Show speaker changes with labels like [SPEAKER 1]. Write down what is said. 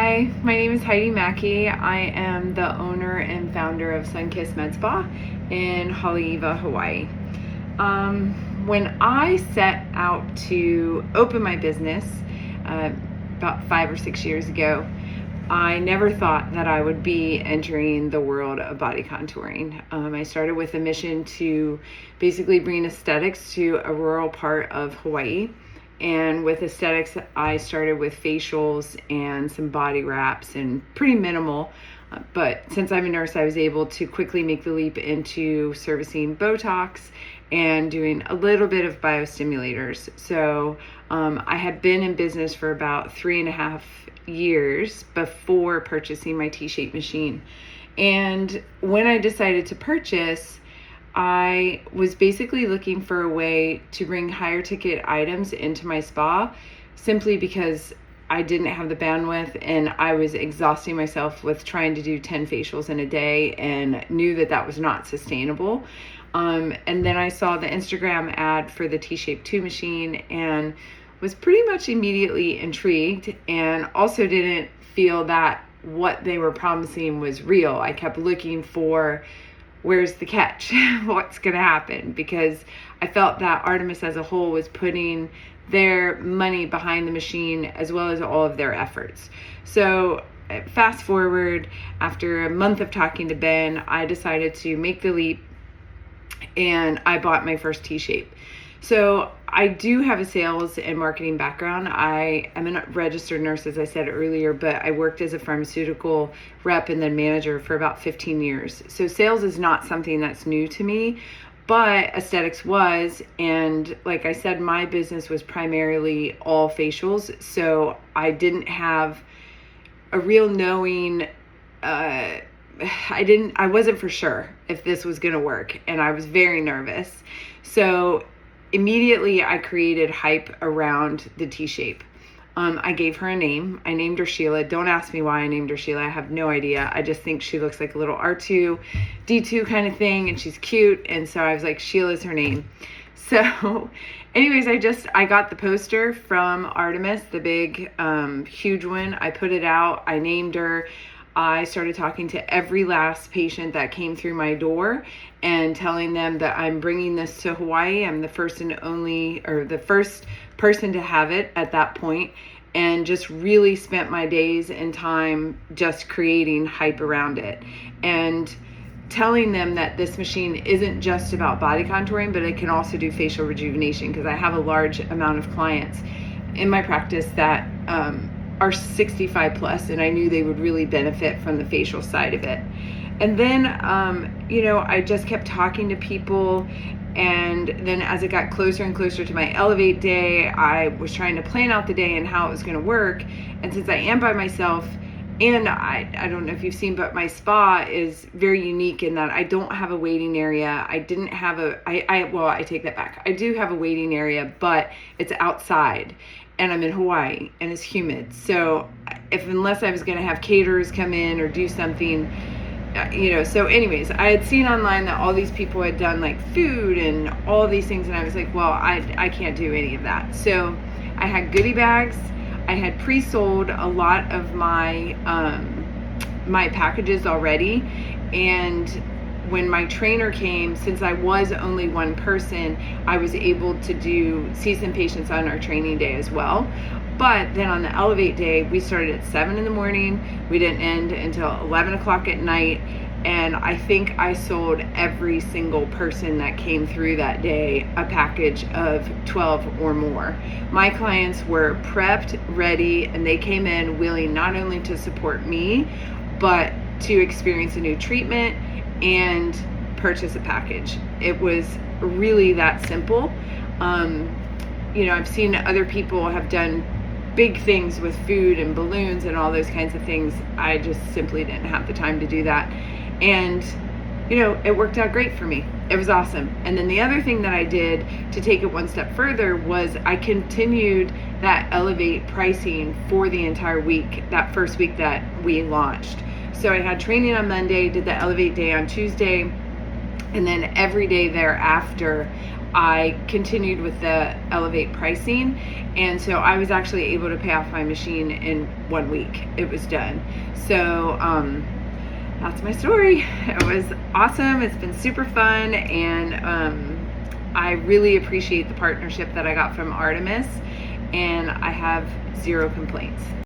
[SPEAKER 1] Hi, my name is Heidi Mackey. I am the owner and founder of Sunkissed Med Spa in Haleiwa, Hawaii. When I set out to open my business about 5 or 6 years ago, I never thought that I would be entering the world of body contouring. I started with a mission to basically bring aesthetics to a rural part of Hawaii. And with aesthetics, I started with facials and some body wraps and pretty minimal. But since I'm a nurse, I was able to quickly make the leap into servicing Botox and doing a little bit of biostimulators. So I had been in business for about 3.5 years before purchasing my T-shaped machine. And when I decided to purchase, I was basically looking for a way to bring higher ticket items into my spa simply because I didn't have the bandwidth and I was exhausting myself with trying to do 10 facials in a day and knew that that was not sustainable. And then I saw the Instagram ad for the T-shaped 2 machine and was pretty much immediately intrigued, and also didn't feel that what they were promising was real. I kept looking for, where's the catch? What's going to happen? Because I felt that Artemis as a whole was putting their money behind the machine as well as all of their efforts. So fast forward, after a month of talking to Ben, I decided to make the leap and I bought my first T-shape. So I do have a sales and marketing background. I am a registered nurse, as I said earlier, but I worked as a pharmaceutical rep and then manager for about 15 years. So sales is not something that's new to me, but aesthetics was. And like I said, my business was primarily all facials. So I didn't have a real knowing, I wasn't for sure if this was going to work, and I was very nervous. So immediately I created hype around the T-shape. I gave her a name. I named her Sheila. Don't ask me why I named her Sheila. I have no idea. I just think she looks like a little R2, D2 kind of thing, and she's cute. And so I was like, Sheila's her name. So anyways, I got the poster from Artemis, the big, huge one. I put it out. I named her. I started talking to every last patient that came through my door and telling them that I'm bringing this to Hawaii. I'm the first and only, or the first person to have it at that point, and just really spent my days and time just creating hype around it and telling them that this machine isn't just about body contouring, but it can also do facial rejuvenation, because I have a large amount of clients in my practice that are 65 plus, and I knew they would really benefit from the facial side of it. And then, I just kept talking to people. And then as it got closer and closer to my Elevate day, I was trying to plan out the day and how it was going to work. And since I am by myself, and I don't know if you've seen, but my spa is very unique in that I don't have a waiting area. I didn't have I take that back. I do have a waiting area, but it's outside. And I'm in Hawaii and it's humid. So unless I was going to have caterers come in or do something, so anyways, I had seen online that all these people had done like food and all these things. And I was like, well, I can't do any of that. So I had goodie bags. I had pre-sold a lot of my, my packages already. And when my trainer came, since I was only one person, I was able to see some patients on our training day as well. But then on the Elevate day, we started at 7 in the morning. We didn't end until 11 o'clock at night. And I think I sold every single person that came through that day a package of 12 or more. My clients were prepped, ready, and they came in willing not only to support me, but to experience a new treatment and purchase a package. It was really that simple. I've seen other people have done big things with food and balloons and all those kinds of things. I just simply didn't have the time to do that. And, it worked out great for me. It was awesome. And then the other thing that I did to take it one step further was I continued that Elevate pricing for the entire week, that first week that we launched. So I had training on Monday, did the Elevate day on Tuesday, and then every day thereafter, I continued with the Elevate pricing, and so I was actually able to pay off my machine in 1 week. It was done. So that's my story. It was awesome. It's been super fun, and I really appreciate the partnership that I got from Artemis, and I have zero complaints.